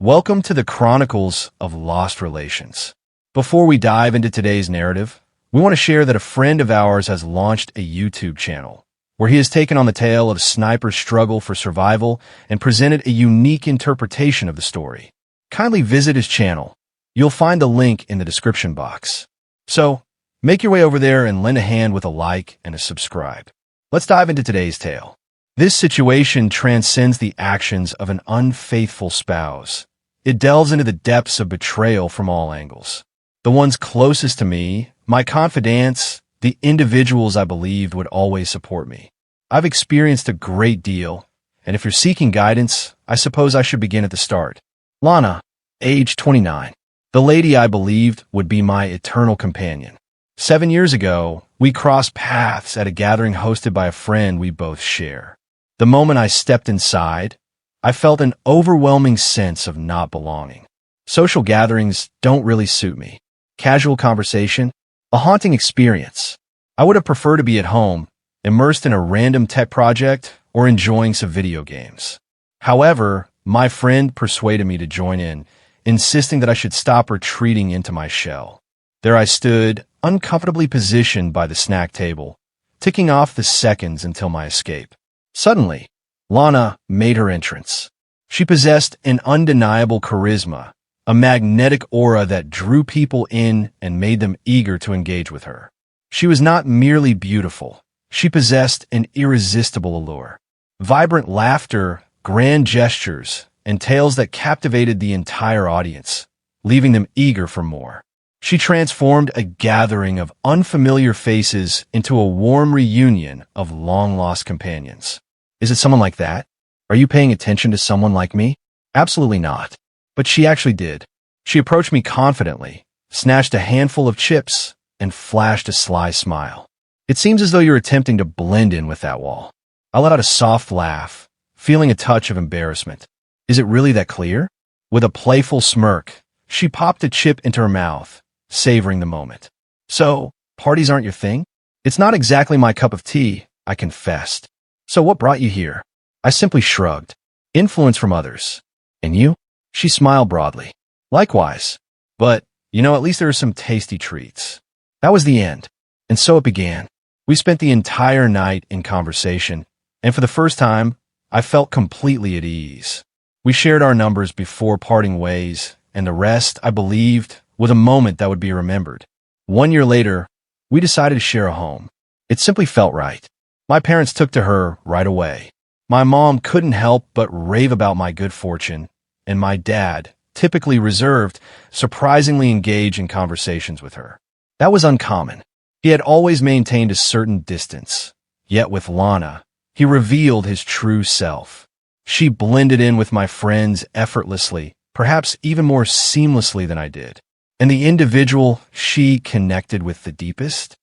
Welcome to the Chronicles of Lost Relations. Before we dive into today's narrative, we want to share that a friend of ours has launched a YouTube channel where he has taken on the tale of snipers' struggle for survival and presented a unique interpretation of the story. Kindly visit his channel. You'll find the link in the description box. So, make your way over there and lend a hand with a like and a subscribe. Let's dive into today's tale. This situation transcends the actions of an unfaithful spouse. It delves into the depths of betrayal from all angles. The ones closest to me, my confidants, the individuals I believed would always support me. I've experienced a great deal, and if you're seeking guidance, I suppose I should begin at the start. Lana, age 29, the lady I believed would be my eternal companion. 7 years ago, we crossed paths at a gathering hosted by a friend we both share. The moment I stepped inside, I felt an overwhelming sense of not belonging. Social gatherings don't really suit me. Casual conversation, a haunting experience. I would have preferred to be at home, immersed in a random tech project or enjoying some video games. However, my friend persuaded me to join in, insisting that I should stop retreating into my shell. There I stood, uncomfortably positioned by the snack table, ticking off the seconds until my escape. Suddenly, Lana made her entrance. She possessed an undeniable charisma, a magnetic aura that drew people in and made them eager to engage with her. She was not merely beautiful. She possessed an irresistible allure. Vibrant laughter, grand gestures, and tales that captivated the entire audience, leaving them eager for more. She transformed a gathering of unfamiliar faces into a warm reunion of long-lost companions. Is it someone like that? Are you paying attention to someone like me? Absolutely not. But she actually did. She approached me confidently, snatched a handful of chips, and flashed a sly smile. It seems as though you're attempting to blend in with that wall. I let out a soft laugh, feeling a touch of embarrassment. Is it really that clear? With a playful smirk, she popped a chip into her mouth, savoring the moment. So, parties aren't your thing? It's not exactly my cup of tea, I confessed. So what brought you here? I simply shrugged. Influence from others. And you? She smiled broadly. Likewise. But, at least there are some tasty treats. That was the end. And so it began. We spent the entire night in conversation, and for the first time, I felt completely at ease. We shared our numbers before parting ways, and the rest, I believed, was a moment that would be remembered. 1 year later, we decided to share a home. It simply felt right. My parents took to her right away. My mom couldn't help but rave about my good fortune, and my dad, typically reserved, surprisingly engaged in conversations with her. That was uncommon. He had always maintained a certain distance. Yet with Lana, he revealed his true self. She blended in with my friends effortlessly, perhaps even more seamlessly than I did. And the individual she connected with the deepest?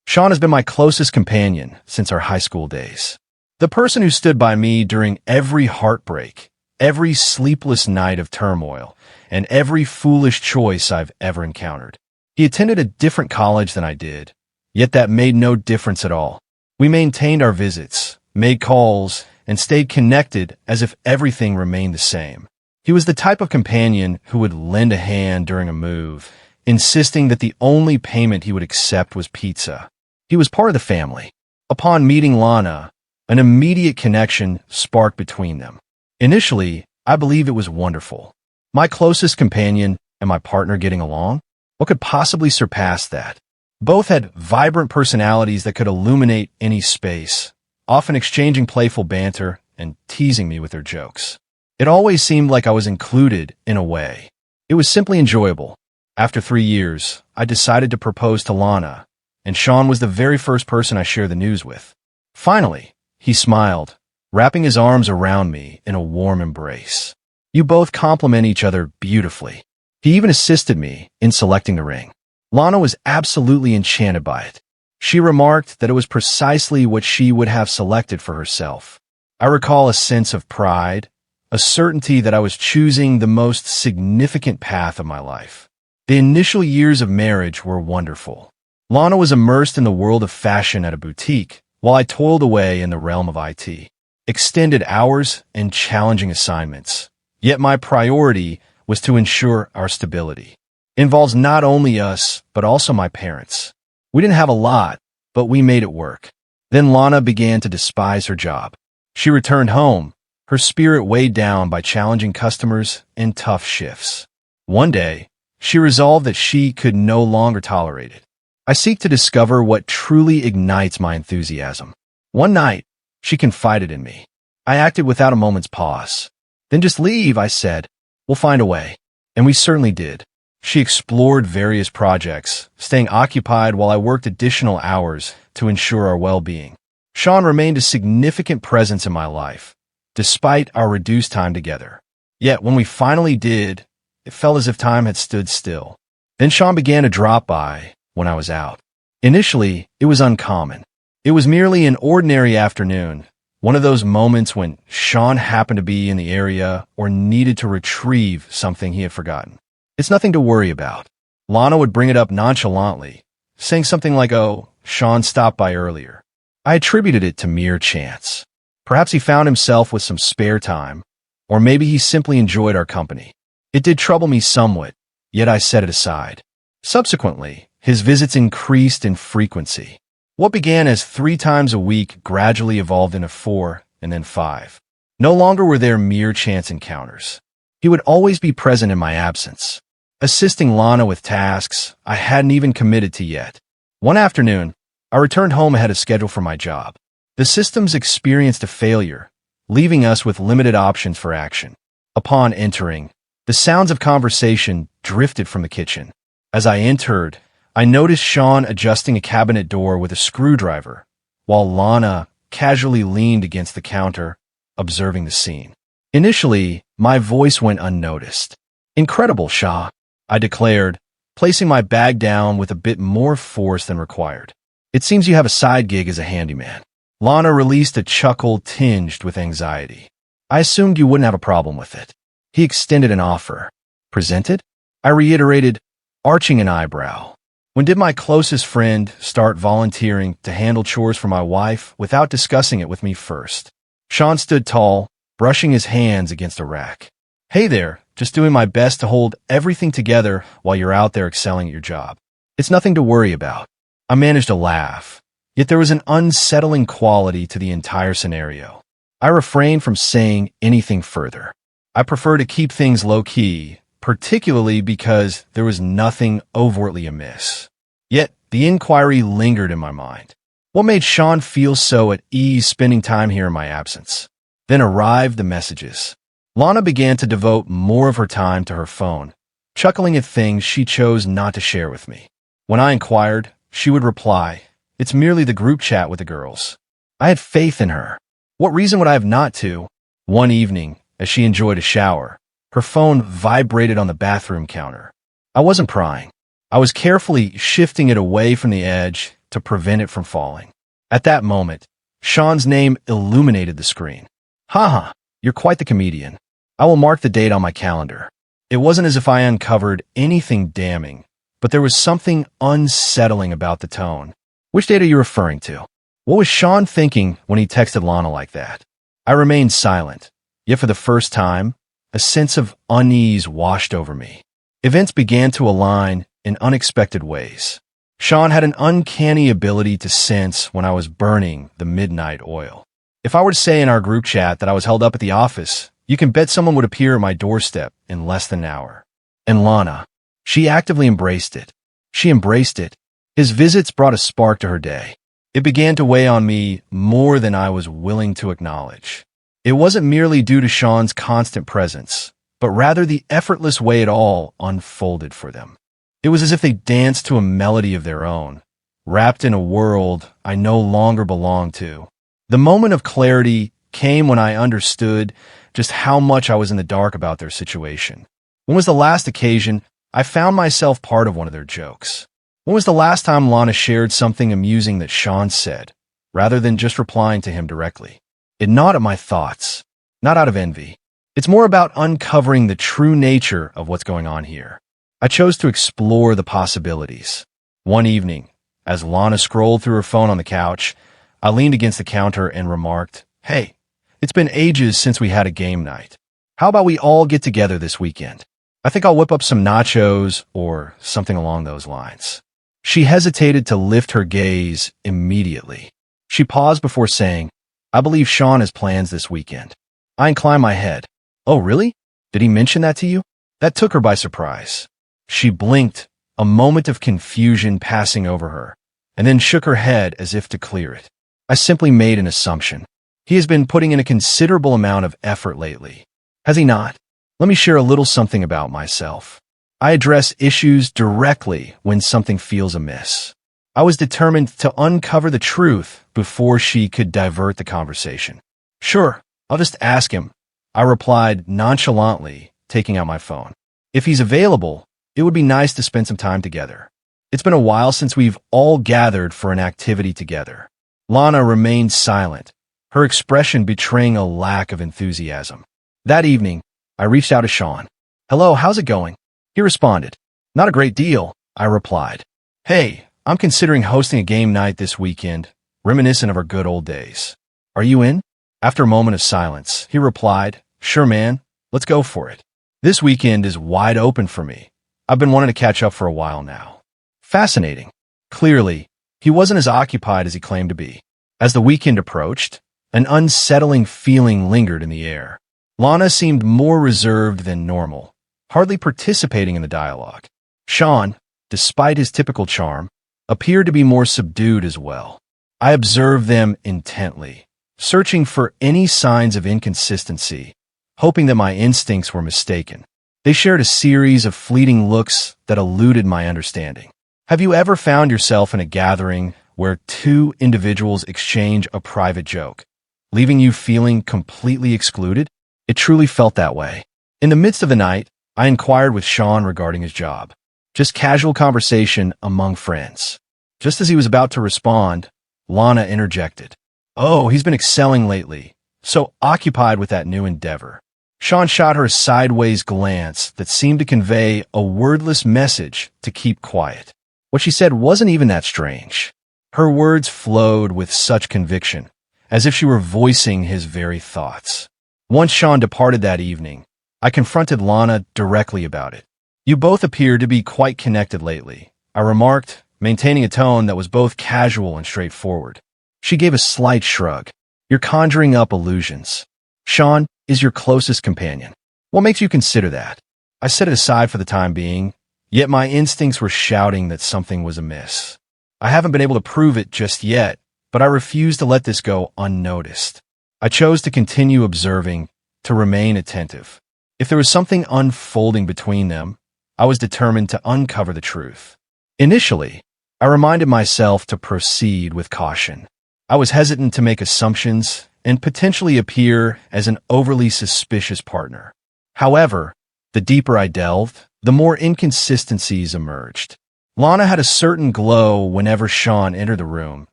Sean has been my closest companion since our high school days. The person who stood by me during every heartbreak, every sleepless night of turmoil, and every foolish choice I've ever encountered. He attended a different college than I did, yet that made no difference at all. We maintained our visits, made calls, and stayed connected as if everything remained the same. He was the type of companion who would lend a hand during a move, insisting that the only payment he would accept was pizza. He was part of the family. Upon meeting Lana, an immediate connection sparked between them. Initially, I believe it was wonderful. My closest companion and my partner getting along? What could possibly surpass that? Both had vibrant personalities that could illuminate any space, often exchanging playful banter and teasing me with their jokes. It always seemed like I was included in a way. It was simply enjoyable. After 3 years, I decided to propose to Lana, and Sean was the very first person I shared the news with. Finally, he smiled, wrapping his arms around me in a warm embrace. You both complement each other beautifully. He even assisted me in selecting the ring. Lana was absolutely enchanted by it. She remarked that it was precisely what she would have selected for herself. I recall a sense of pride, a certainty that I was choosing the most significant path of my life. The initial years of marriage were wonderful. Lana was immersed in the world of fashion at a boutique, while I toiled away in the realm of IT. Extended hours and challenging assignments, Yet my priority was to ensure our stability. It involves not only us, but also my parents. We didn't have a lot, but we made it work. Then Lana began to despise her job. She returned home, her spirit weighed down by challenging customers and tough shifts. One day, she resolved that she could no longer tolerate it. I seek to discover what truly ignites my enthusiasm. One night, she confided in me. I acted without a moment's pause. Then just leave, I said. We'll find a way. And we certainly did. She explored various projects, staying occupied while I worked additional hours to ensure our well-being. Sean remained a significant presence in my life, despite our reduced time together. Yet when we finally did, it felt as if time had stood still. Then Sean began to drop by when I was out. Initially, it was uncommon. It was merely an ordinary afternoon, one of those moments when Sean happened to be in the area or needed to retrieve something he had forgotten. It's nothing to worry about. Lana would bring it up nonchalantly, saying something like, "Oh, Sean stopped by earlier." I attributed it to mere chance. Perhaps he found himself with some spare time, or maybe he simply enjoyed our company. It did trouble me somewhat, yet I set it aside. Subsequently, his visits increased in frequency. What began as 3 times a week gradually evolved into 4 and then 5. No longer were there mere chance encounters. He would always be present in my absence, assisting Lana with tasks I hadn't even committed to yet. One afternoon, I returned home ahead of schedule for my job. The systems experienced a failure, leaving us with limited options for action. Upon entering, the sounds of conversation drifted from the kitchen. As I entered, I noticed Sean adjusting a cabinet door with a screwdriver, while Lana casually leaned against the counter, observing the scene. Initially, my voice went unnoticed. "Incredible, Shah," I declared, placing my bag down with a bit more force than required. "It seems you have a side gig as a handyman." Lana released a chuckle tinged with anxiety. "I assumed you wouldn't have a problem with it." He extended an offer. "Presented?" I reiterated, arching an eyebrow. When did my closest friend start volunteering to handle chores for my wife without discussing it with me first? Sean stood tall, brushing his hands against a rack. "Hey there, just doing my best to hold everything together while you're out there excelling at your job. It's nothing to worry about." I managed to laugh, yet there was an unsettling quality to the entire scenario. I refrained from saying anything further. I prefer to keep things low-key, particularly because there was nothing overtly amiss. Yet the inquiry lingered in my mind. What made Sean feel so at ease spending time here in my absence? Then arrived the messages. Lana began to devote more of her time to her phone, chuckling at things she chose not to share with me. When I inquired, she would reply, "It's merely the group chat with the girls." I had faith in her. What reason would I have not to? One evening, as she enjoyed a shower, her phone vibrated on the bathroom counter. I wasn't prying. I was carefully shifting it away from the edge to prevent it from falling. At that moment, Sean's name illuminated the screen. "Haha, you're quite the comedian. I will mark the date on my calendar." It wasn't as if I uncovered anything damning, but there was something unsettling about the tone. "Which date are you referring to?" What was Sean thinking when he texted Lana like that? I remained silent, yet for the first time, a sense of unease washed over me. Events began to align in unexpected ways. Sean had an uncanny ability to sense when I was burning the midnight oil. If I were to say in our group chat that I was held up at the office, you can bet someone would appear at my doorstep in less than an hour. And Lana, she actively embraced it. She embraced it. His visits brought a spark to her day. It began to weigh on me more than I was willing to acknowledge. It wasn't merely due to Sean's constant presence, but rather the effortless way it all unfolded for them. It was as if they danced to a melody of their own, wrapped in a world I no longer belonged to. The moment of clarity came when I understood just how much I was in the dark about their situation. When was the last occasion I found myself part of one of their jokes? When was the last time Lana shared something amusing that Sean said, rather than just replying to him directly? It gnawed at my thoughts, not out of envy. It's more about uncovering the true nature of what's going on here. I chose to explore the possibilities. One evening, as Lana scrolled through her phone on the couch, I leaned against the counter and remarked, "Hey, it's been ages since we had a game night. How about we all get together this weekend? I think I'll whip up some nachos or something along those lines. She hesitated to lift her gaze immediately. She paused before saying, I believe Sean has plans this weekend. I inclined my head. Oh, really? Did he mention that to you? That took her by surprise. She blinked, a moment of confusion passing over her, and then shook her head as if to clear it. I simply made an assumption. He has been putting in a considerable amount of effort lately. Has he not? Let me share a little something about myself. I address issues directly when something feels amiss. I was determined to uncover the truth before she could divert the conversation. Sure, I'll just ask him, I replied nonchalantly, taking out my phone. If he's available, it would be nice to spend some time together. It's been a while since we've all gathered for an activity together. Lana remained silent, her expression betraying a lack of enthusiasm. That evening, I reached out to Sean. Hello, how's it going? He responded. Not a great deal, I replied. Hey, I'm considering hosting a game night this weekend, reminiscent of our good old days. Are you in? After a moment of silence, he replied, Sure, man, let's go for it. This weekend is wide open for me. I've been wanting to catch up for a while now. Fascinating. Clearly, he wasn't as occupied as he claimed to be. As the weekend approached, an unsettling feeling lingered in the air. Lana seemed more reserved than normal, hardly participating in the dialogue. Sean, despite his typical charm, appeared to be more subdued as well. I observed them intently, searching for any signs of inconsistency, hoping that my instincts were mistaken. They shared a series of fleeting looks that eluded my understanding. Have you ever found yourself in a gathering where two individuals exchange a private joke, leaving you feeling completely excluded? It truly felt that way. In the midst of the night, I inquired with Sean regarding his job. Just casual conversation among friends. Just as he was about to respond, Lana interjected. Oh, he's been excelling lately, so occupied with that new endeavor. Sean shot her a sideways glance that seemed to convey a wordless message to keep quiet. What she said wasn't even that strange. Her words flowed with such conviction, as if she were voicing his very thoughts. Once Sean departed that evening, I confronted Lana directly about it. You both appear to be quite connected lately, I remarked, maintaining a tone that was both casual and straightforward. She gave a slight shrug. You're conjuring up illusions. Sean is your closest companion. What makes you consider that? I set it aside for the time being, yet my instincts were shouting that something was amiss. I haven't been able to prove it just yet, but I refuse to let this go unnoticed. I chose to continue observing, to remain attentive. If there was something unfolding between them, I was determined to uncover the truth. Initially, I reminded myself to proceed with caution. I was hesitant to make assumptions and potentially appear as an overly suspicious partner. However, the deeper I delved, the more inconsistencies emerged. Lana had a certain glow whenever Sean entered the room,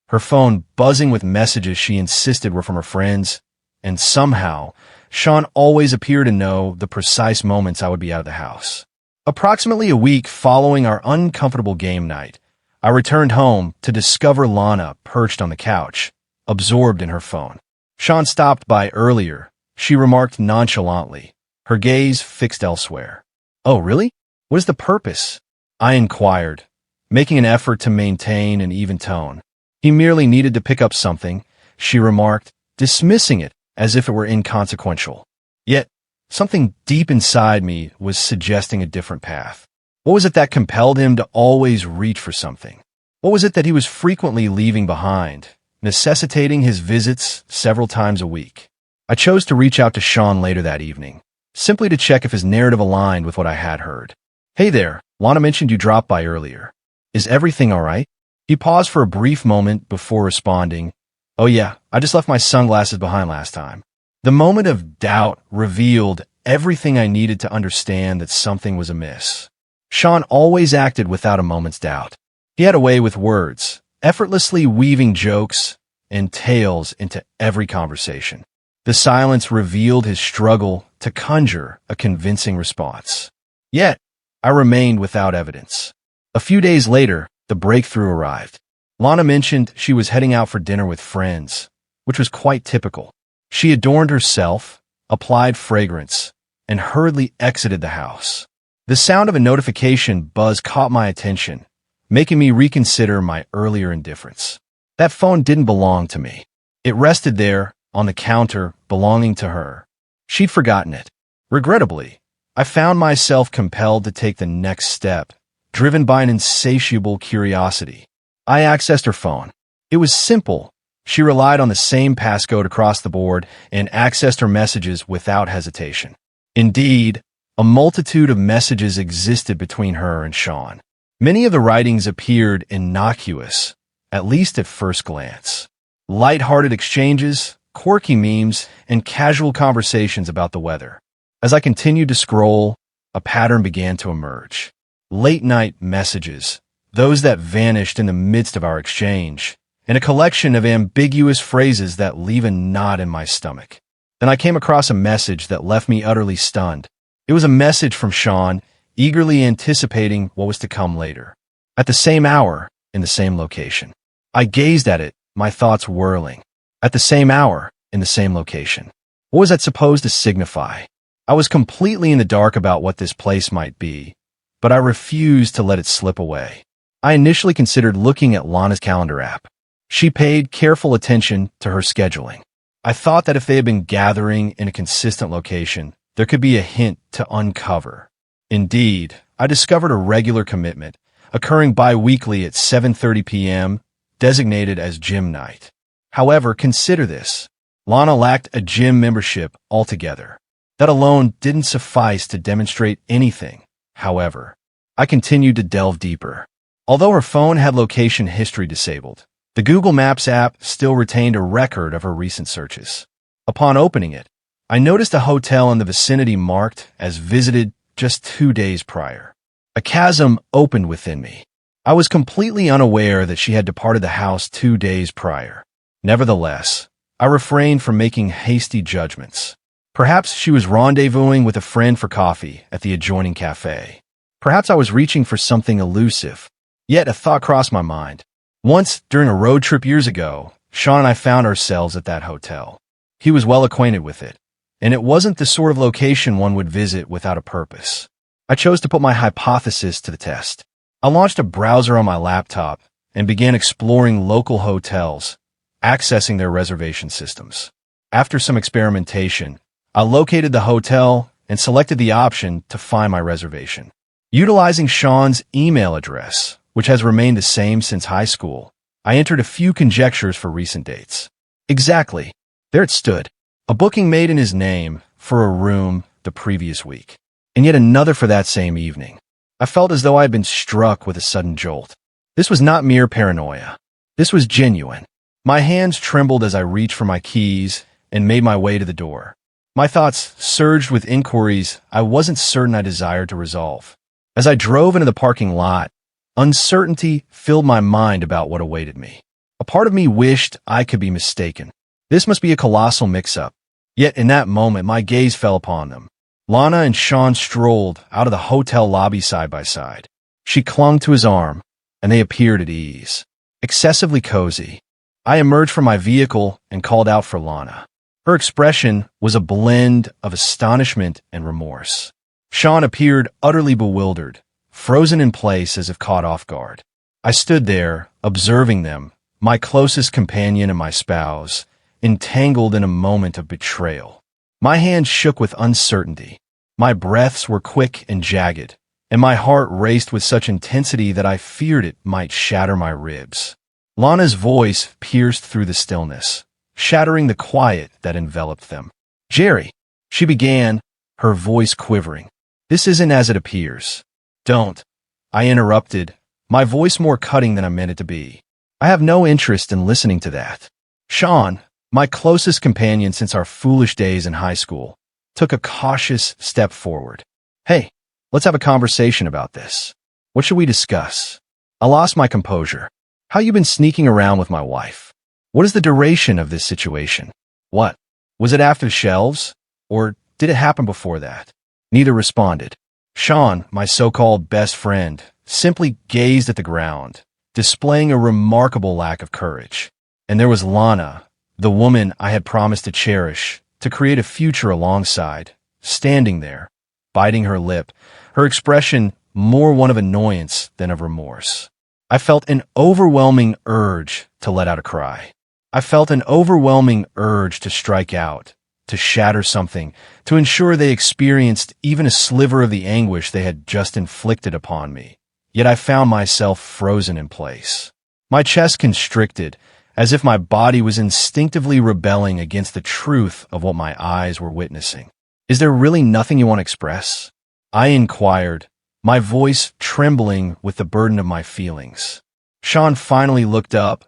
her phone buzzing with messages she insisted were from her friends, and somehow, Sean always appeared to know the precise moments I would be out of the house. Approximately a week following our uncomfortable game night, I returned home to discover Lana perched on the couch, absorbed in her phone. Sean stopped by earlier, she remarked nonchalantly, her gaze fixed elsewhere. Oh, really? What is the purpose? I inquired, making an effort to maintain an even tone. He merely needed to pick up something, she remarked, dismissing it as if it were inconsequential. Yet, something deep inside me was suggesting a different path. What was it that compelled him to always reach for something? What was it that he was frequently leaving behind, necessitating his visits several times a week? I chose to reach out to Sean later that evening, simply to check if his narrative aligned with what I had heard. Hey there, Lana mentioned you dropped by earlier. Is everything all right? He paused for a brief moment before responding, Oh yeah, I just left my sunglasses behind last time. The moment of doubt revealed everything I needed to understand that something was amiss. Sean always acted without a moment's doubt. He had a way with words, effortlessly weaving jokes and tales into every conversation. The silence revealed his struggle to conjure a convincing response. Yet, I remained without evidence. A few days later, the breakthrough arrived. Lana mentioned she was heading out for dinner with friends, which was quite typical. She adorned herself, applied fragrance, and hurriedly exited the house. The sound of a notification buzz caught my attention, making me reconsider my earlier indifference. That phone didn't belong to me. It rested there, on the counter, belonging to her. She'd forgotten it. Regrettably, I found myself compelled to take the next step, driven by an insatiable curiosity. I accessed her phone. It was simple. She relied on the same passcode across the board and accessed her messages without hesitation. Indeed, a multitude of messages existed between her and Sean. Many of the writings appeared innocuous, at least at first glance. Light-hearted exchanges, quirky memes, and casual conversations about the weather. As I continued to scroll, a pattern began to emerge. Late-night messages, those that vanished in the midst of our exchange, and a collection of ambiguous phrases that leave a knot in my stomach. Then I came across a message that left me utterly stunned. It was a message from Sean, eagerly anticipating what was to come later. At the same hour, in the same location. I gazed at it, my thoughts whirling. At the same hour, in the same location. What was that supposed to signify? I was completely in the dark about what this place might be, but I refused to let it slip away. I initially considered looking at Lana's calendar app. She paid careful attention to her scheduling. I thought that if they had been gathering in a consistent location, there could be a hint to uncover. Indeed, I discovered a regular commitment, occurring bi-weekly at 7:30 p.m., designated as gym night. However, consider this. Lana lacked a gym membership altogether. That alone didn't suffice to demonstrate anything. However, I continued to delve deeper. Although her phone had location history disabled, the Google Maps app still retained a record of her recent searches. Upon opening it, I noticed a hotel in the vicinity marked as visited just 2 days prior. A chasm opened within me. I was completely unaware that she had departed the house 2 days prior. Nevertheless, I refrained from making hasty judgments. Perhaps she was rendezvousing with a friend for coffee at the adjoining cafe. Perhaps I was reaching for something elusive. Yet a thought crossed my mind. Once, during a road trip years ago, Sean and I found ourselves at that hotel. He was well acquainted with it, and it wasn't the sort of location one would visit without a purpose. I chose to put my hypothesis to the test. I launched a browser on my laptop and began exploring local hotels, accessing their reservation systems. After some experimentation, I located the hotel and selected the option to find my reservation. Utilizing Sean's email address, which has remained the same since high school, I entered a few conjectures for recent dates. Exactly. There it stood. A booking made in his name for a room the previous week, and yet another for that same evening. I felt as though I had been struck with a sudden jolt. This was not mere paranoia. This was genuine. My hands trembled as I reached for my keys and made my way to the door. My thoughts surged with inquiries I wasn't certain I desired to resolve. As I drove into the parking lot, uncertainty filled my mind about what awaited me. A part of me wished I could be mistaken. This must be a colossal mix-up. Yet in that moment, my gaze fell upon them. Lana and Sean strolled out of the hotel lobby side by side. She clung to his arm, and they appeared at ease. Excessively cozy. I emerged from my vehicle and called out for Lana. Her expression was a blend of astonishment and remorse. Sean appeared utterly bewildered, frozen in place as if caught off guard. I stood there, observing them, my closest companion and my spouse, entangled in a moment of betrayal. My hands shook with uncertainty. My breaths were quick and jagged, and my heart raced with such intensity that I feared it might shatter my ribs. Lana's voice pierced through the stillness, shattering the quiet that enveloped them. "Jerry," she began, her voice quivering. "This isn't as it appears." "Don't," I interrupted, my voice more cutting than I meant it to be. "I have no interest in listening to that." Sean, my closest companion since our foolish days in high school, took a cautious step forward. "Hey, let's have a conversation about this. What should we discuss?" I lost my composure. "How you been sneaking around with my wife? What is the duration of this situation? What? Was it after the shelves? Or did it happen before that?" Neither responded. Sean, my so-called best friend, simply gazed at the ground, displaying a remarkable lack of courage. And there was Lana, the woman I had promised to cherish, to create a future alongside, standing there, biting her lip, her expression more one of annoyance than of remorse. I felt an overwhelming urge to let out a cry. I felt an overwhelming urge to strike out, to shatter something, to ensure they experienced even a sliver of the anguish they had just inflicted upon me. Yet I found myself frozen in place. My chest constricted, as if my body was instinctively rebelling against the truth of what my eyes were witnessing. "Is there really nothing you want to express?" I inquired, my voice trembling with the burden of my feelings. Sean finally looked up,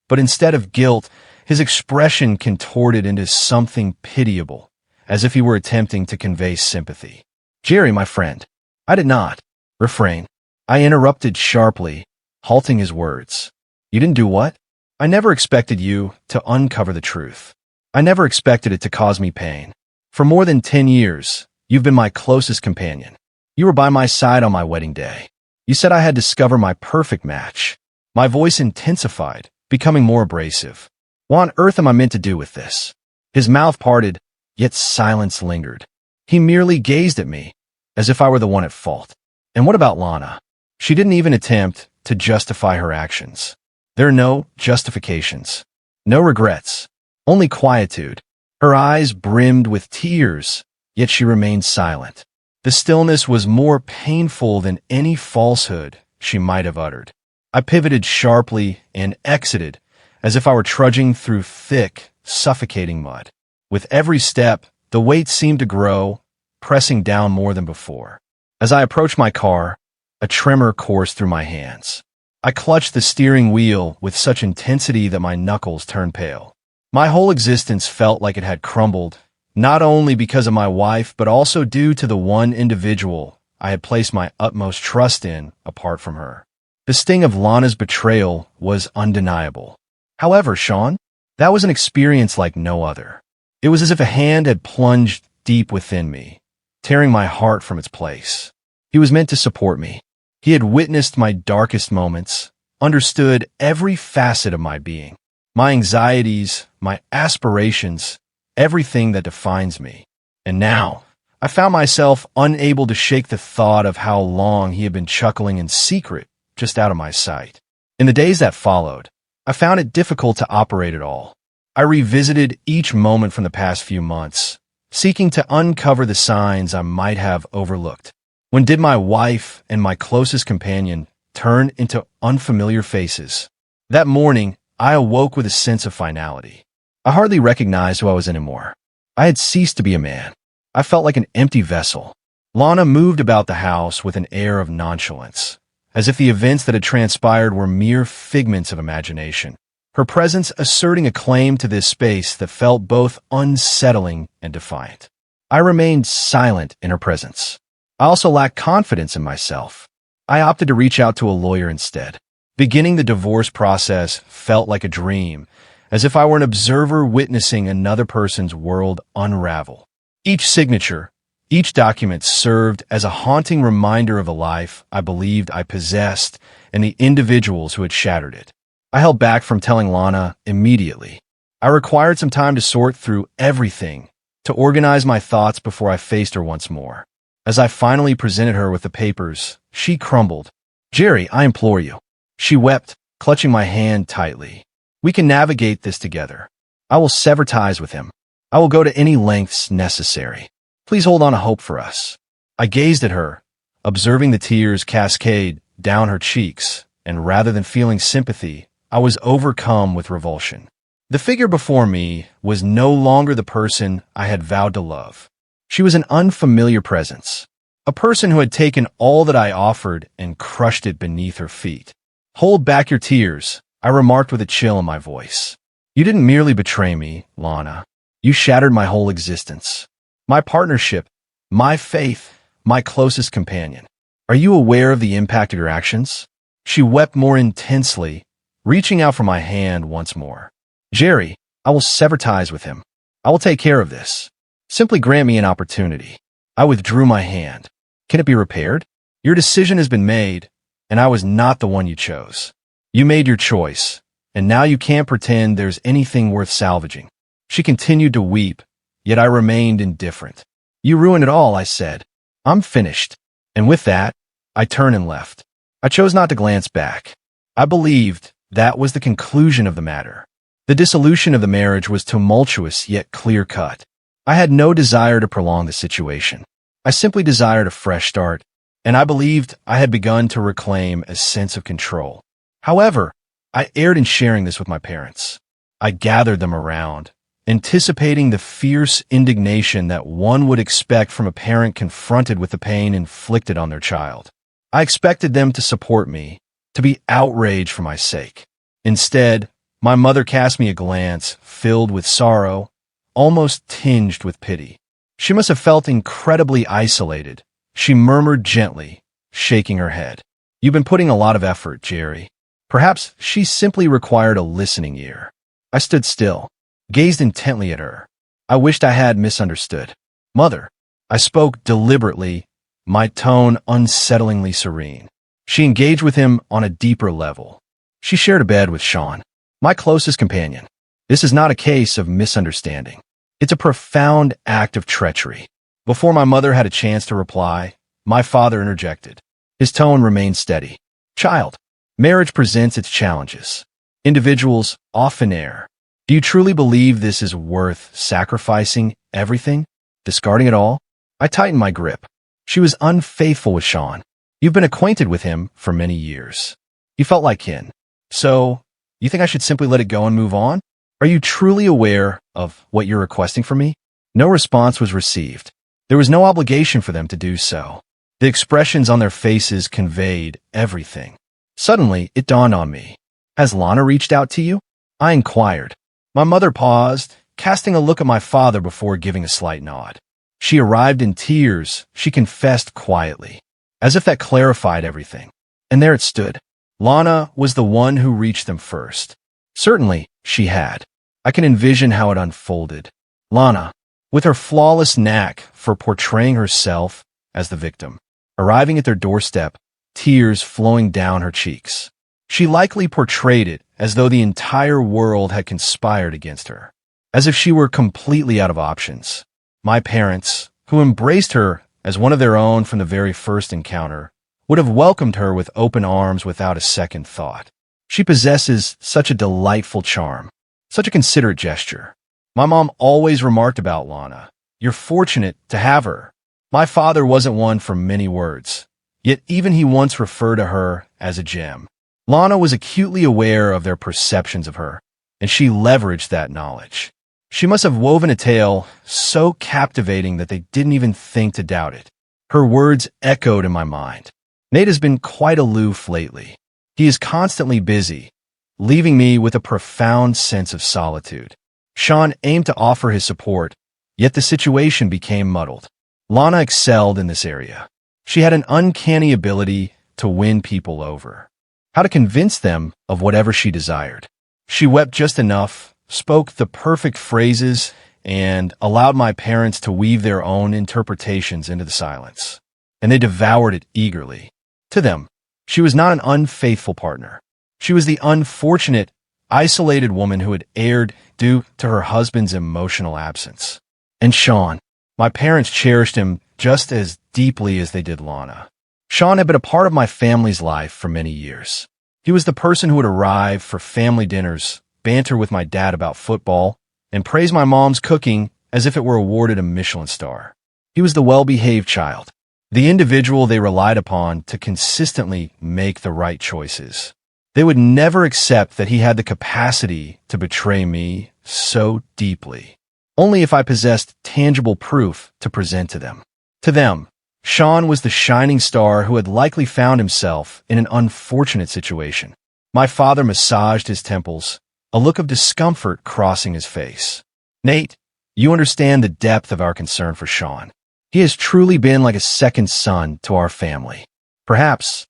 but instead of guilt, his expression contorted into something pitiable, as if he were attempting to convey sympathy. "Jerry, my friend, I did not refrain." I interrupted sharply, halting his words. "You didn't do what?" "I never expected you to uncover the truth. I never expected it to cause me pain. For more than 10 years, you've been my closest companion. You were by my side on my wedding day. You said I had discovered my perfect match." My voice intensified, becoming more abrasive. "What on earth am I meant to do with this?" His mouth parted, yet silence lingered. He merely gazed at me, as if I were the one at fault. "And what about Lana?" She didn't even attempt to justify her actions. There are no justifications, no regrets, only quietude. Her eyes brimmed with tears, yet she remained silent. The stillness was more painful than any falsehood she might have uttered. I pivoted sharply and exited, as if I were trudging through thick, suffocating mud. With every step, the weight seemed to grow, pressing down more than before. As I approached my car, a tremor coursed through my hands. I clutched the steering wheel with such intensity that my knuckles turned pale. My whole existence felt like it had crumbled, not only because of my wife, but also due to the one individual I had placed my utmost trust in apart from her. The sting of Lana's betrayal was undeniable. However, Sean, that was an experience like no other. It was as if a hand had plunged deep within me, tearing my heart from its place. He was meant to support me. He had witnessed my darkest moments, understood every facet of my being, my anxieties, my aspirations, everything that defines me. And now, I found myself unable to shake the thought of how long he had been chuckling in secret, just out of my sight. In the days that followed, I found it difficult to operate at all. I revisited each moment from the past few months, seeking to uncover the signs I might have overlooked. When did my wife and my closest companion turn into unfamiliar faces? That morning, I awoke with a sense of finality. I hardly recognized who I was anymore. I had ceased to be a man. I felt like an empty vessel. Lana moved about the house with an air of nonchalance, as if the events that had transpired were mere figments of imagination, her presence asserting a claim to this space that felt both unsettling and defiant. I remained silent in her presence. I also lacked confidence in myself. I opted to reach out to a lawyer instead. Beginning the divorce process felt like a dream, as if I were an observer witnessing another person's world unravel. Each signature, each document served as a haunting reminder of a life I believed I possessed and the individuals who had shattered it. I held back from telling Lana immediately. I required some time to sort through everything, to organize my thoughts before I faced her once more. As I finally presented her with the papers, she crumbled. "Jerry, I implore you." She wept, clutching my hand tightly. "We can navigate this together. I will sever ties with him. I will go to any lengths necessary. Please hold on to hope for us." I gazed at her, observing the tears cascade down her cheeks, and rather than feeling sympathy, I was overcome with revulsion. The figure before me was no longer the person I had vowed to love. She was an unfamiliar presence, a person who had taken all that I offered and crushed it beneath her feet. "Hold back your tears," I remarked with a chill in my voice. "You didn't merely betray me, Lana. You shattered my whole existence. My partnership, my faith, my closest companion. Are you aware of the impact of your actions?" She wept more intensely, reaching out for my hand once more. "Jerry, I will sever ties with him. I will take care of this. Simply grant me an opportunity." I withdrew my hand. "Can it be repaired? Your decision has been made, and I was not the one you chose. You made your choice, and now you can't pretend there's anything worth salvaging." She continued to weep, yet I remained indifferent. You ruined it all, I said. I'm finished. And with that, I turned and left. I chose not to glance back. I believed that was the conclusion of the matter. The dissolution of the marriage was tumultuous yet clear-cut. I had no desire to prolong the situation. I simply desired a fresh start, and I believed I had begun to reclaim a sense of control. However, I erred in sharing this with my parents. I gathered them around, anticipating the fierce indignation that one would expect from a parent confronted with the pain inflicted on their child. I expected them to support me, to be outraged for my sake. Instead, my mother cast me a glance filled with sorrow, almost tinged with pity. She must have felt incredibly isolated. She murmured gently, shaking her head. You've been putting a lot of effort, Jerry. Perhaps she simply required a listening ear. I stood still, gazed intently at her. I wished I had misunderstood. Mother, I spoke deliberately, my tone unsettlingly serene. She engaged with him on a deeper level. She shared a bed with Sean, my closest companion. This is not a case of misunderstanding. It's a profound act of treachery. Before my mother had a chance to reply, my father interjected. His tone remained steady. Child, marriage presents its challenges. Individuals often err. Do you truly believe this is worth sacrificing everything? Discarding it all? I tightened my grip. She was unfaithful with Sean. You've been acquainted with him for many years. You felt like kin. So, you think I should simply let it go and move on? Are you truly aware of what you're requesting from me? No response was received. There was no obligation for them to do so. The expressions on their faces conveyed everything. Suddenly, it dawned on me. Has Lana reached out to you? I inquired. My mother paused, casting a look at my father before giving a slight nod. She arrived in tears, she confessed quietly, as if that clarified everything. And there it stood. Lana was the one who reached them first. Certainly, she had. I can envision how it unfolded. Lana, with her flawless knack for portraying herself as the victim, arriving at their doorstep, tears flowing down her cheeks. She likely portrayed it as though the entire world had conspired against her, as if she were completely out of options. My parents, who embraced her as one of their own from the very first encounter, would have welcomed her with open arms without a second thought. She possesses such a delightful charm, such a considerate gesture. My mom always remarked about Lana. You're fortunate to have her. My father wasn't one for many words, yet even he once referred to her as a gem. Lana was acutely aware of their perceptions of her, and she leveraged that knowledge. She must have woven a tale so captivating that they didn't even think to doubt it. Her words echoed in my mind. Nate has been quite aloof lately. He is constantly busy, leaving me with a profound sense of solitude. Sean aimed to offer his support, yet the situation became muddled. Lana excelled in this area. She had an uncanny ability to win people over, how to convince them of whatever she desired. She wept just enough, spoke the perfect phrases, and allowed my parents to weave their own interpretations into the silence. And they devoured it eagerly. To them, she was not an unfaithful partner. She was the unfortunate, isolated woman who had erred due to her husband's emotional absence. And Sean, my parents cherished him just as deeply as they did Lana. Sean had been a part of my family's life for many years. He was the person who would arrive for family dinners, banter with my dad about football, and praise my mom's cooking as if it were awarded a Michelin star. He was the well-behaved child, the individual they relied upon to consistently make the right choices. They would never accept that he had the capacity to betray me so deeply, only if I possessed tangible proof to present to them. To them, Sean was the shining star who had likely found himself in an unfortunate situation. My father massaged his temples, a look of discomfort crossing his face. Nate, you understand the depth of our concern for Sean. He has truly been like a second son to our family. Perhaps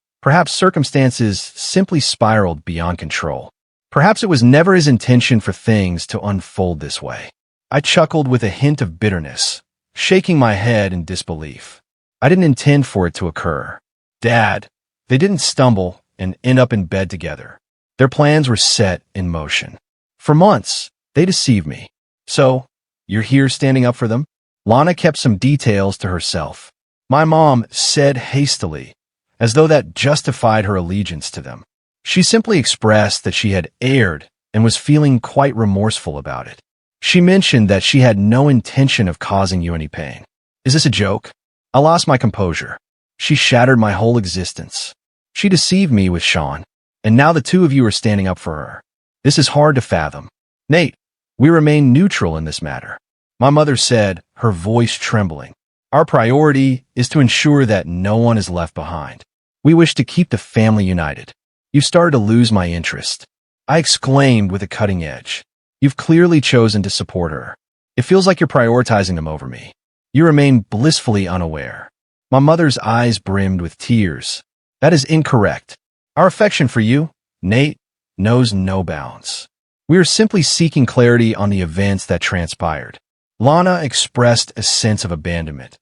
circumstances simply spiraled beyond control. Perhaps it was never his intention for things to unfold this way. I chuckled with a hint of bitterness, shaking my head in disbelief. I didn't intend for it to occur. Dad, they didn't stumble and end up in bed together. Their plans were set in motion. For months, they deceived me. So, you're here standing up for them? Lana kept some details to herself. My mom said hastily, as though that justified her allegiance to them. She simply expressed that she had erred and was feeling quite remorseful about it. She mentioned that she had no intention of causing you any pain. Is this a joke? I lost my composure. She shattered my whole existence. She deceived me with Sean, and now the two of you are standing up for her. This is hard to fathom. Nate, we remain neutral in this matter. My mother said, her voice trembling. Our priority is to ensure that no one is left behind. We wish to keep the family united. You've started to lose my interest. I exclaimed with a cutting edge. You've clearly chosen to support her. It feels like you're prioritizing them over me. You remain blissfully unaware. My mother's eyes brimmed with tears. That is incorrect. Our affection for you, Nate, knows no bounds. We are simply seeking clarity on the events that transpired. Lana expressed a sense of abandonment,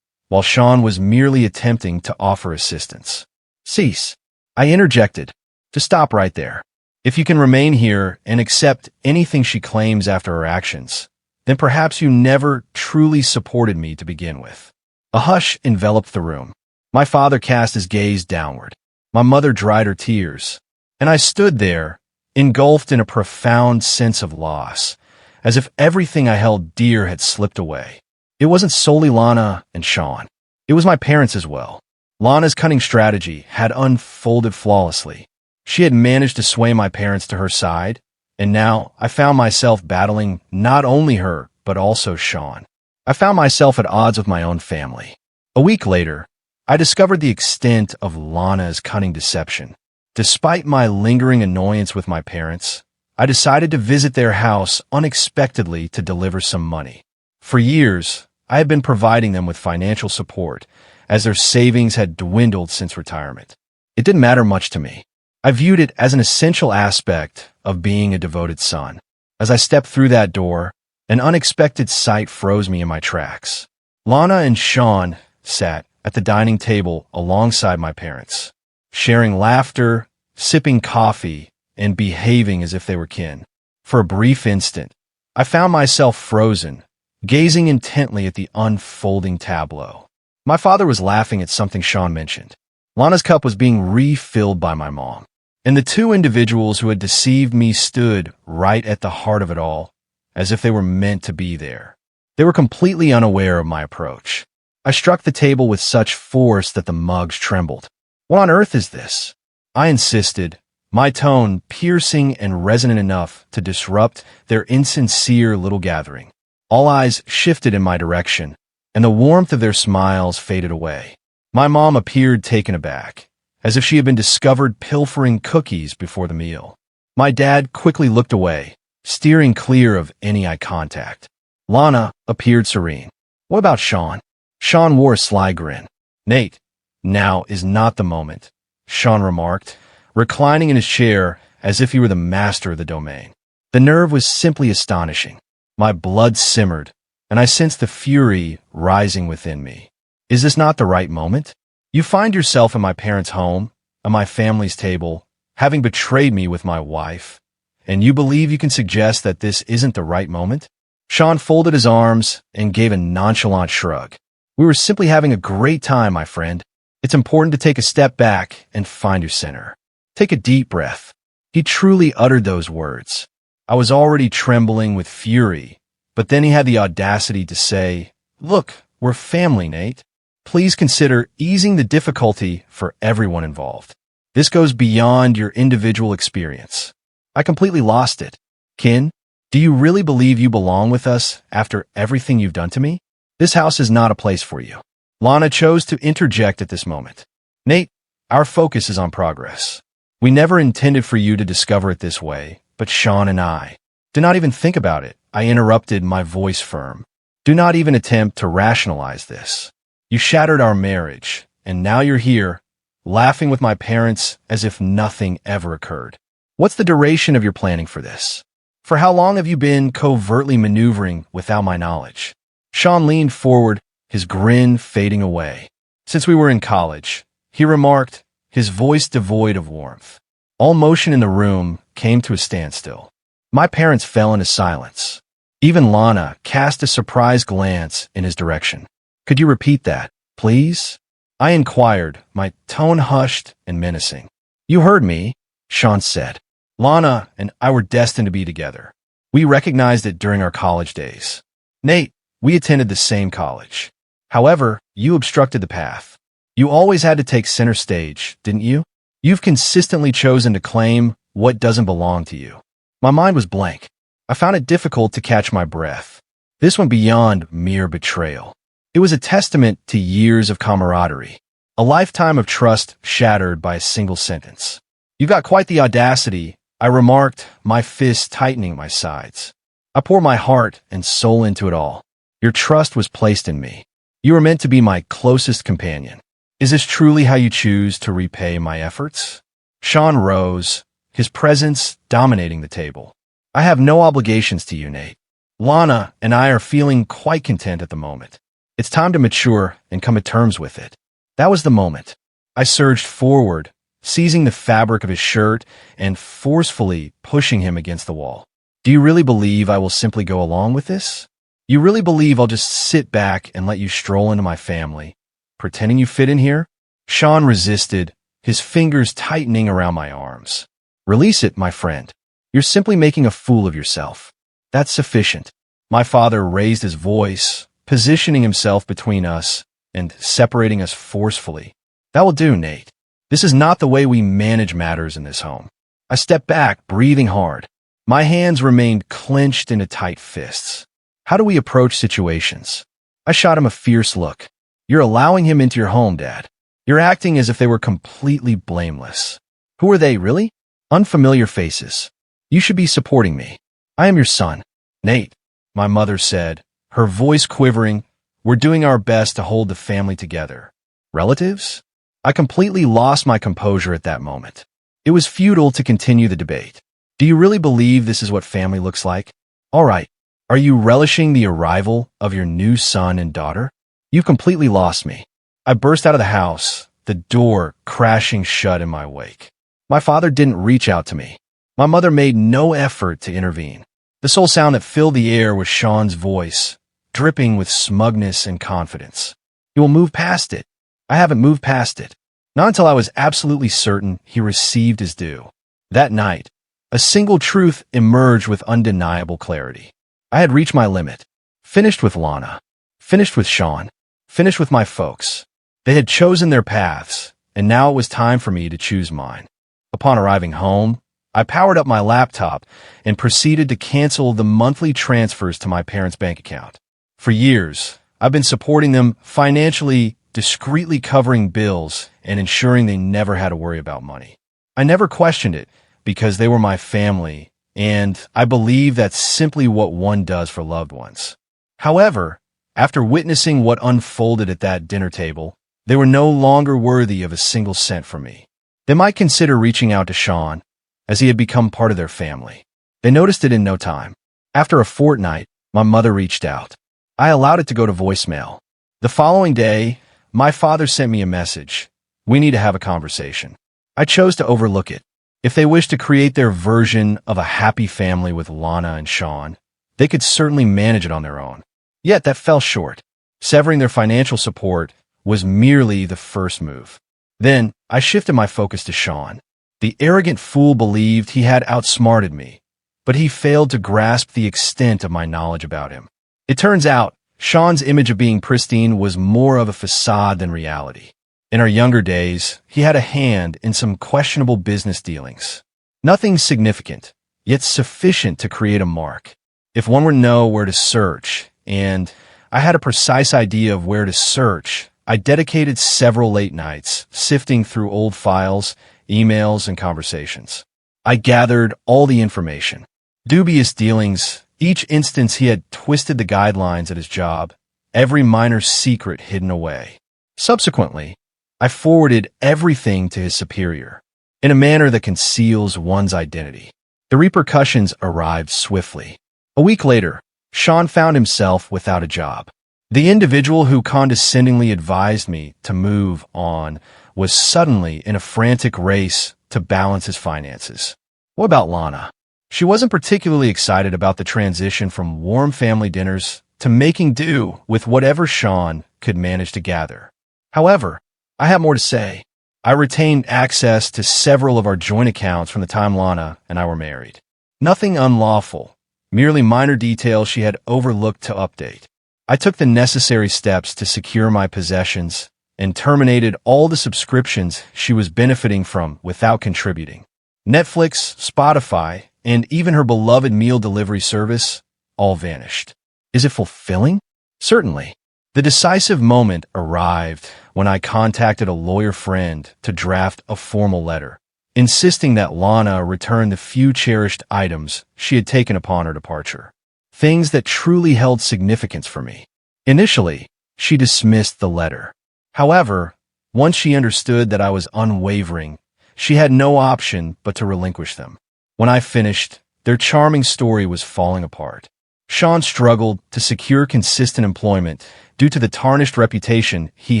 while Sean was merely attempting to offer assistance. Cease. I interjected. To stop right there. If you can remain here and accept anything she claims after her actions, then perhaps you never truly supported me to begin with. A hush enveloped the room. My father cast his gaze downward. My mother dried her tears, and I stood there, engulfed in a profound sense of loss, as if everything I held dear had slipped away. It wasn't solely Lana and Sean. It was my parents as well. Lana's cunning strategy had unfolded flawlessly. She had managed to sway my parents to her side, and now I found myself battling not only her, but also Sean. I found myself at odds with my own family. A week later, I discovered the extent of Lana's cunning deception. Despite my lingering annoyance with my parents, I decided to visit their house unexpectedly to deliver some money. For years, I had been providing them with financial support, as their savings had dwindled since retirement. It didn't matter much to me. I viewed it as an essential aspect of being a devoted son. As I stepped through that door, an unexpected sight froze me in my tracks. Lana and Sean sat at the dining table alongside my parents, sharing laughter, sipping coffee, and behaving as if they were kin. For a brief instant, I found myself frozen, gazing intently at the unfolding tableau. My father was laughing at something Sean mentioned. Lana's cup was being refilled by my mom, and the two individuals who had deceived me stood right at the heart of it all, as if they were meant to be there. They were completely unaware of my approach. I struck the table with such force that the mugs trembled. What on earth is this? I insisted, my tone piercing and resonant enough to disrupt their insincere little gathering. All eyes shifted in my direction, and the warmth of their smiles faded away. My mom appeared taken aback, as if she had been discovered pilfering cookies before the meal. My dad quickly looked away, steering clear of any eye contact. Lana appeared serene. What about Sean? Sean wore a sly grin. Nate, now is not the moment, Sean remarked, reclining in his chair as if he were the master of the domain. The nerve was simply astonishing. My blood simmered, and I sensed the fury rising within me. Is this not the right moment? You find yourself in my parents' home, at my family's table, having betrayed me with my wife, and you believe you can suggest that this isn't the right moment? Sean folded his arms and gave a nonchalant shrug. We were simply having a great time, my friend. It's important to take a step back and find your center. Take a deep breath. He truly uttered those words. I was already trembling with fury, but then he had the audacity to say, Look, we're family, Nate. Please consider easing the difficulty for everyone involved. This goes beyond your individual experience. I completely lost it. Kin, do you really believe you belong with us after everything you've done to me? This house is not a place for you. Lana chose to interject at this moment. Nate, our focus is on progress. We never intended for you to discover it this way, but Sean and I. Do not even think about it, I interrupted, my voice firm. Do not even attempt to rationalize this. You shattered our marriage, and now you're here, laughing with my parents as if nothing ever occurred. What's the duration of your planning for this? For how long have you been covertly maneuvering without my knowledge? Sean leaned forward, his grin fading away. Since we were in college, he remarked, his voice devoid of warmth. All motion in the room came to a standstill. My parents fell into silence. Even Lana cast a surprised glance in his direction. Could you repeat that, please? I inquired, my tone hushed and menacing. You heard me, Sean said. Lana and I were destined to be together. We recognized it during our college days. Nate, we attended the same college. However, you obstructed the path. You always had to take center stage, didn't you? You've consistently chosen to claim what doesn't belong to you. My mind was blank. I found it difficult to catch my breath. This went beyond mere betrayal. It was a testament to years of camaraderie, a lifetime of trust shattered by a single sentence. You've got quite the audacity, I remarked, my fists tightening my sides. I poured my heart and soul into it all. Your trust was placed in me. You were meant to be my closest companion. Is this truly how you choose to repay my efforts? Sean rose, his presence dominating the table. I have no obligations to you, Nate. Lana and I are feeling quite content at the moment. It's time to mature and come to terms with it. That was the moment. I surged forward, seizing the fabric of his shirt and forcefully pushing him against the wall. Do you really believe I will simply go along with this? You really believe I'll just sit back and let you stroll into my family, pretending you fit in here? Sean resisted, his fingers tightening around my arms. Release it, my friend. You're simply making a fool of yourself. That's sufficient. My father raised his voice, positioning himself between us and separating us forcefully. That will do, Nate. This is not the way we manage matters in this home. I stepped back, breathing hard. My hands remained clenched into tight fists. How do we approach situations? I shot him a fierce look. You're allowing him into your home, Dad. You're acting as if they were completely blameless. Who are they, really? Unfamiliar faces. You should be supporting me. I am your son. Nate, my mother said, her voice quivering. We're doing our best to hold the family together. Relatives? I completely lost my composure at that moment. It was futile to continue the debate. Do you really believe this is what family looks like? All right. Are you relishing the arrival of your new son and daughter? You completely lost me. I burst out of the house, the door crashing shut in my wake. My father didn't reach out to me. My mother made no effort to intervene. The sole sound that filled the air was Sean's voice, dripping with smugness and confidence. You will move past it. I haven't moved past it. Not until I was absolutely certain he received his due. That night, a single truth emerged with undeniable clarity. I had reached my limit. Finished with Lana. Finished with Sean. Finished with my folks. They had chosen their paths, and now it was time for me to choose mine. Upon arriving home, I powered up my laptop and proceeded to cancel the monthly transfers to my parents' bank account. For years, I've been supporting them financially, discreetly covering bills and ensuring they never had to worry about money. I never questioned it because they were my family, and I believe that's simply what one does for loved ones. However, after witnessing what unfolded at that dinner table, they were no longer worthy of a single cent from me. They might consider reaching out to Sean, as he had become part of their family. They noticed it in no time. After a fortnight, my mother reached out. I allowed it to go to voicemail. The following day, my father sent me a message. We need to have a conversation. I chose to overlook it. If they wished to create their version of a happy family with Lana and Sean, they could certainly manage it on their own. Yet that fell short. Severing their financial support was merely the first move. Then I shifted my focus to Sean. The arrogant fool believed he had outsmarted me, but he failed to grasp the extent of my knowledge about him. It turns out, Sean's image of being pristine was more of a facade than reality. In our younger days, he had a hand in some questionable business dealings. Nothing significant, yet sufficient to create a mark. If one were to know where to search, and I had a precise idea of where to search, I dedicated several late nights sifting through old files, emails, and conversations. I gathered all the information. Dubious dealings, each instance he had twisted the guidelines at his job, every minor secret hidden away. Subsequently, I forwarded everything to his superior, in a manner that conceals one's identity. The repercussions arrived swiftly. A week later, Sean found himself without a job. The individual who condescendingly advised me to move on was suddenly in a frantic race to balance his finances. What about Lana? She wasn't particularly excited about the transition from warm family dinners to making do with whatever Sean could manage to gather. However, I have more to say. I retained access to several of our joint accounts from the time Lana and I were married. Nothing unlawful, merely minor details she had overlooked to update. I took the necessary steps to secure my possessions and terminated all the subscriptions she was benefiting from without contributing. Netflix, Spotify, and even her beloved meal delivery service all vanished. Is it fulfilling? Certainly. The decisive moment arrived when I contacted a lawyer friend to draft a formal letter, insisting that Lana return the few cherished items she had taken upon her departure, things that truly held significance for me. Initially, she dismissed the letter. However, once she understood that I was unwavering, she had no option but to relinquish them. When I finished, their charming story was falling apart. Sean struggled to secure consistent employment due to the tarnished reputation he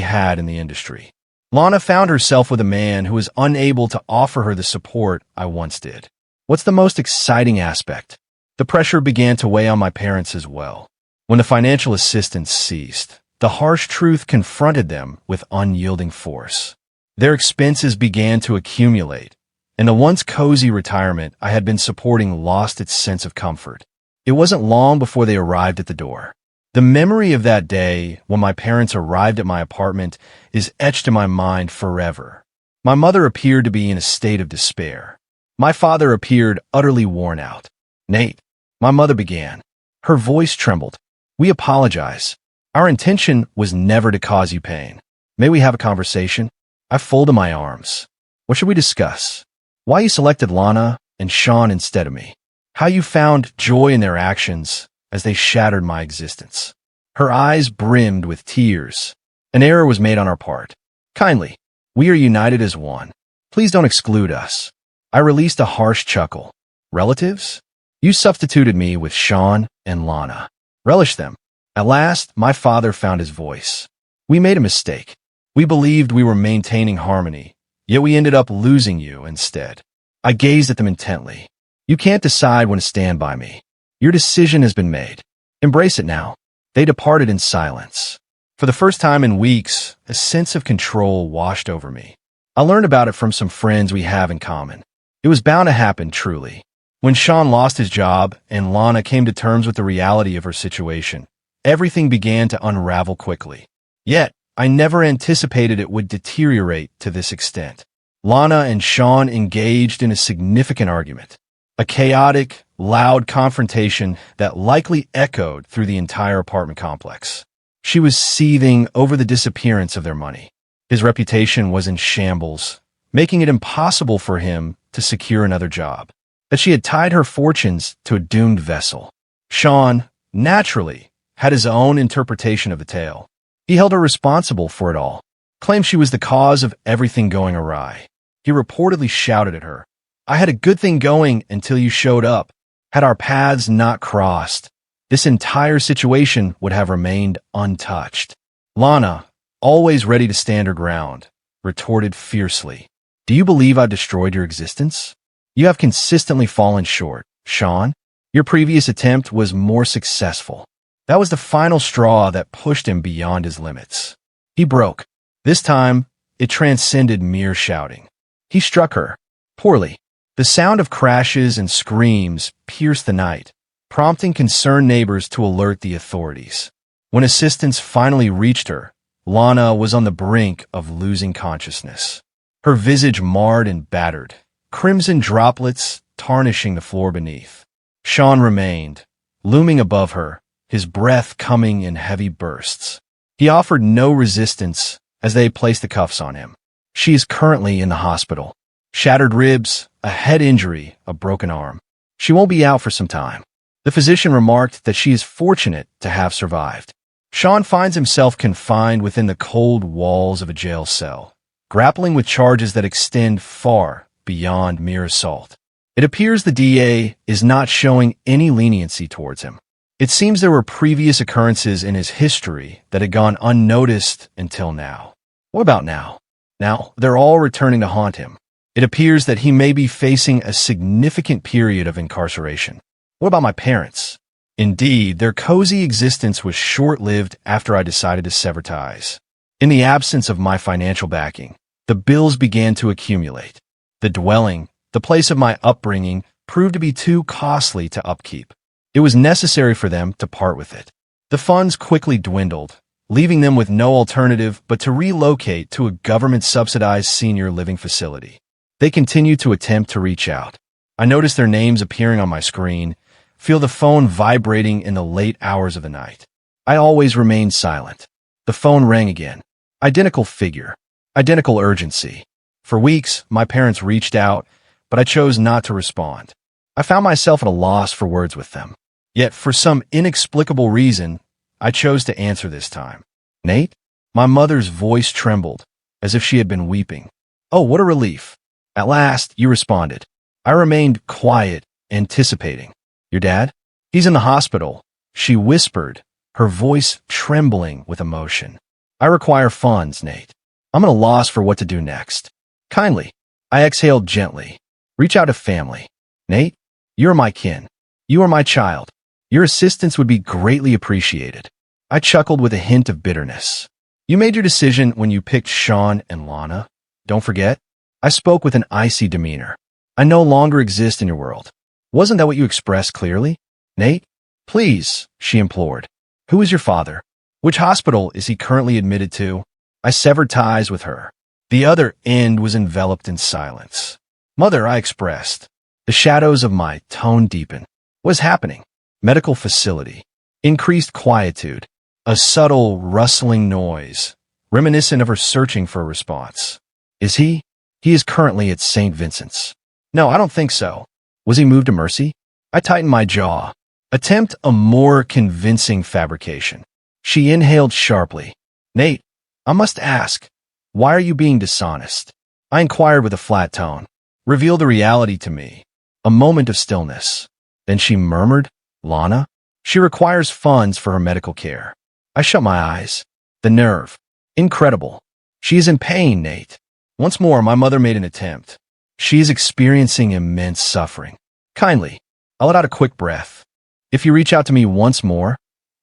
had in the industry. Lana found herself with a man who was unable to offer her the support I once did. What's the most exciting aspect? The pressure began to weigh on my parents as well. When the financial assistance ceased, the harsh truth confronted them with unyielding force. Their expenses began to accumulate, and the once cozy retirement I had been supporting lost its sense of comfort. It wasn't long before they arrived at the door. The memory of that day when my parents arrived at my apartment is etched in my mind forever. My mother appeared to be in a state of despair. My father appeared utterly worn out. "Nate," my mother began. Her voice trembled. "We apologize. Our intention was never to cause you pain. May we have a conversation?" I folded my arms. "What should we discuss? Why you selected Lana and Sean instead of me? How you found joy in their actions as they shattered my existence." Her eyes brimmed with tears. "An error was made on our part. Kindly, we are united as one. Please don't exclude us." I released a harsh chuckle. "Relatives? You substituted me with Sean and Lana. Relish them." At last, my father found his voice. "We made a mistake. We believed we were maintaining harmony, yet we ended up losing you instead." I gazed at them intently. "You can't decide when to stand by me. Your decision has been made. Embrace it now." They departed in silence. For the first time in weeks, a sense of control washed over me. I learned about it from some friends we have in common. It was bound to happen, truly. When Sean lost his job and Lana came to terms with the reality of her situation, everything began to unravel quickly. Yet, I never anticipated it would deteriorate to this extent. Lana and Sean engaged in a significant argument. A chaotic, loud confrontation that likely echoed through the entire apartment complex. She was seething over the disappearance of their money. His reputation was in shambles, making it impossible for him to secure another job. That she had tied her fortunes to a doomed vessel. Sean, naturally, had his own interpretation of the tale. He held her responsible for it all, claimed she was the cause of everything going awry. He reportedly shouted at her, "I had a good thing going until you showed up. Had our paths not crossed, this entire situation would have remained untouched." Lana, always ready to stand her ground, retorted fiercely, "Do you believe I've destroyed your existence? You have consistently fallen short, Sean. Your previous attempt was more successful." That was the final straw that pushed him beyond his limits. He broke. This time, it transcended mere shouting. He struck her. Poorly. The sound of crashes and screams pierced the night, prompting concerned neighbors to alert the authorities. When assistance finally reached her, Lana was on the brink of losing consciousness. Her visage marred and battered, crimson droplets tarnishing the floor beneath. Sean remained, looming above her, his breath coming in heavy bursts. He offered no resistance as they placed the cuffs on him. She is currently in the hospital. Shattered ribs, a head injury, a broken arm. She won't be out for some time. The physician remarked that she is fortunate to have survived. Sean finds himself confined within the cold walls of a jail cell, grappling with charges that extend far beyond mere assault. It appears the DA is not showing any leniency towards him. It seems there were previous occurrences in his history that had gone unnoticed until now. What about now? Now, they're all returning to haunt him. It appears that he may be facing a significant period of incarceration. What about my parents? Indeed, their cozy existence was short-lived after I decided to sever ties. In the absence of my financial backing, the bills began to accumulate. The dwelling, the place of my upbringing, proved to be too costly to upkeep. It was necessary for them to part with it. The funds quickly dwindled, leaving them with no alternative but to relocate to a government-subsidized senior living facility. They continued to attempt to reach out. I noticed their names appearing on my screen, feel the phone vibrating in the late hours of the night. I always remained silent. The phone rang again. Identical figure. Identical urgency. For weeks, my parents reached out, but I chose not to respond. I found myself at a loss for words with them. Yet, for some inexplicable reason, I chose to answer this time. Nate? My mother's voice trembled, as if she had been weeping. Oh, what a relief. At last, you responded. I remained quiet, anticipating. Your dad? He's in the hospital, she whispered, her voice trembling with emotion. I require funds, Nate. I'm at a loss for what to do next. Kindly. I exhaled gently. Reach out to family. Nate, you're my kin. You are my child. Your assistance would be greatly appreciated. I chuckled with a hint of bitterness. You made your decision when you picked Sean and Lana. Don't forget. I spoke with an icy demeanor. I no longer exist in your world. Wasn't that what you expressed clearly? Nate? Please, she implored. Who is your father? Which hospital is he currently admitted to? I severed ties with her. The other end was enveloped in silence. Mother, I expressed. The shadows of my tone deepened. What is happening? Medical facility. Increased quietude. A subtle rustling noise, reminiscent of her searching for a response. Is he? He is currently at St. Vincent's. No, I don't think so. Was he moved to Mercy? I tightened my jaw. Attempt a more convincing fabrication. She inhaled sharply. Nate, I must ask, why are you being dishonest? I inquired with a flat tone. Reveal the reality to me. A moment of stillness. Then she murmured, Lana? She requires funds for her medical care. I shut my eyes. The nerve. Incredible. She is in pain, Nate. Once more, my mother made an attempt. She is experiencing immense suffering. Kindly, I let out a quick breath. If you reach out to me once more,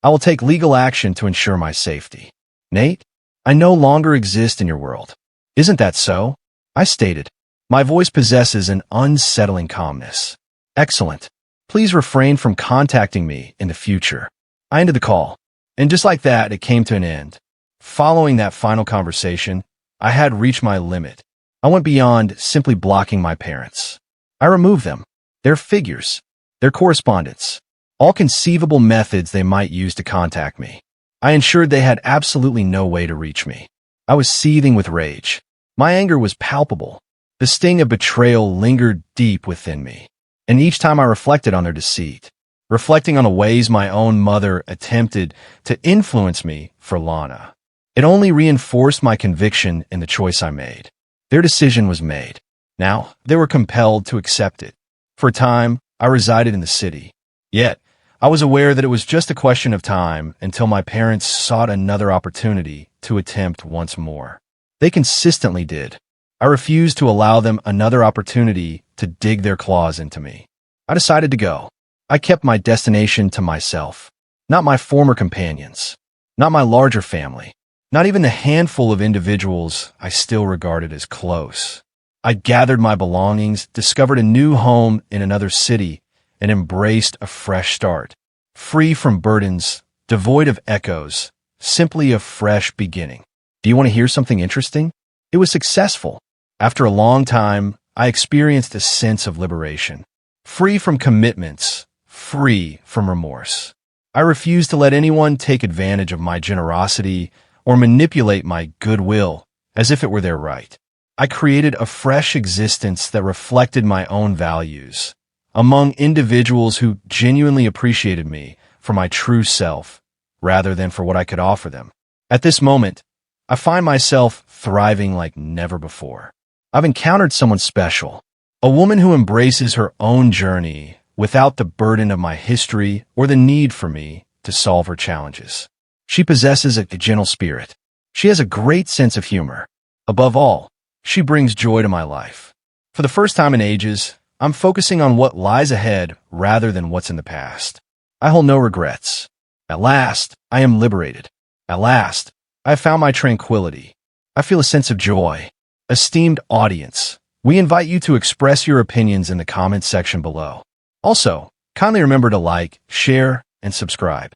I will take legal action to ensure my safety. Nate, I no longer exist in your world. Isn't that so? I stated. My voice possesses an unsettling calmness. Excellent. Please refrain from contacting me in the future. I ended the call. And just like that, it came to an end. Following that final conversation, I had reached my limit. I went beyond simply blocking my parents. I removed them, their figures, their correspondence, all conceivable methods they might use to contact me. I ensured they had absolutely no way to reach me. I was seething with rage. My anger was palpable. The sting of betrayal lingered deep within me. And each time I reflected on their deceit, reflecting on the ways my own mother attempted to influence me for Lana, it only reinforced my conviction in the choice I made. Their decision was made. Now, they were compelled to accept it. For a time, I resided in the city. Yet, I was aware that it was just a question of time until my parents sought another opportunity to attempt once more. They consistently did. I refused to allow them another opportunity to dig their claws into me. I decided to go. I kept my destination to myself, not my former companions, not my larger family, not even the handful of individuals I still regarded as close. I gathered my belongings, discovered a new home in another city, and embraced a fresh start, free from burdens, devoid of echoes, simply a fresh beginning. Do you want to hear something interesting? It was successful. After a long time, I experienced a sense of liberation, free from commitments, free from remorse. I refused to let anyone take advantage of my generosity or manipulate my goodwill as if it were their right. I created a fresh existence that reflected my own values, among individuals who genuinely appreciated me for my true self, rather than for what I could offer them. At this moment, I find myself thriving like never before. I've encountered someone special, a woman who embraces her own journey without the burden of my history or the need for me to solve her challenges. She possesses a gentle spirit. She has a great sense of humor. Above all, she brings joy to my life. For the first time in ages, I'm focusing on what lies ahead rather than what's in the past. I hold no regrets. At last, I am liberated. At last, I have found my tranquility. I feel a sense of joy. Esteemed audience, we invite you to express your opinions in the comments section below. Also, kindly remember to like, share, and subscribe.